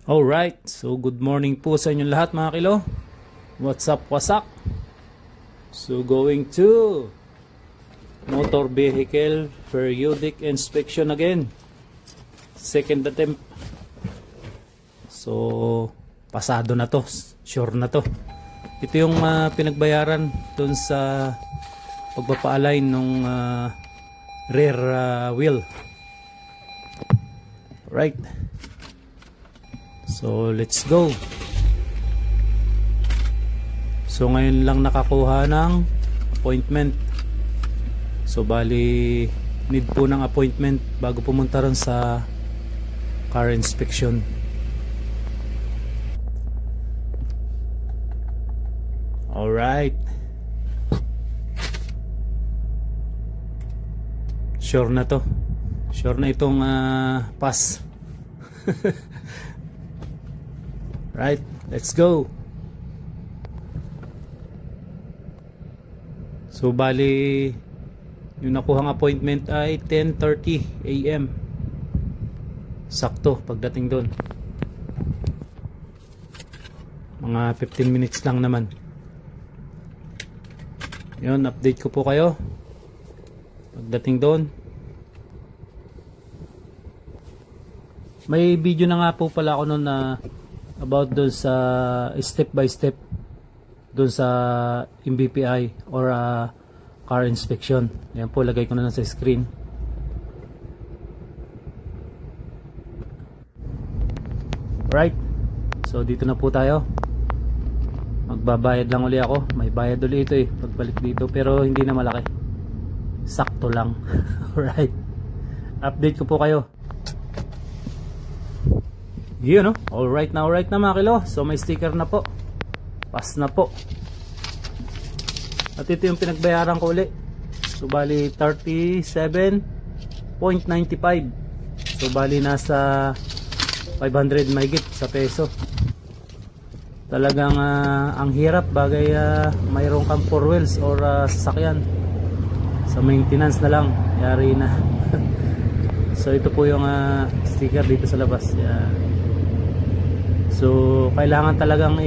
Alright, so good morning po sa inyong lahat mga kilo. What's up, wasak? So going to motor vehicle periodic inspection again. Second attempt. So pasado na to, sure na to. Ito yung pinagbayaran dun sa pagpapa-align nung rear wheel. Right. So let's go. So ngayon lang nakakuha ng appointment. So bali need po ng appointment bago pumunta ron sa car inspection. Alright. Sure na to. Sure na itong pass. Right, let's go. So bali yung nakuhang appointment ay 10:30 AM. Sakto pagdating doon. Mga 15 minutes lang naman. Yun, update ko po kayo pagdating doon. May video na nga po pala ako noon na about doon sa step by step doon sa MBPI or car inspection. Ayan po, lagay ko na sa screen. Right, so dito na po tayo. Magbabayad lang uli ako. May bayad uli ito pagbalik dito, pero hindi na malaki, sakto lang. Right, update ko po kayo. Yun, no? Alright na mga kilo. So may sticker na po. Pass na po. At ito yung pinagbayaran ko uli. So bali 37.95. So bali nasa 500 mahigit sa peso. Talagang ang hirap bagay mayroon kang 4 wheels or sasakyan. Sa maintenance na lang, yari na. So ito po yung sticker dito sa labas. So kailangan talagang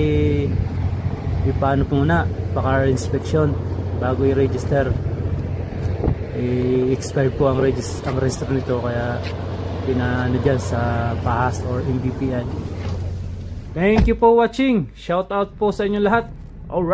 paano po muna pa-car inspection bago i-register. Expired po ang register nito, kaya pinaano dyan sa PAHAS or MBPI. Thank you for watching. Shout out po sa inyo lahat. Alright.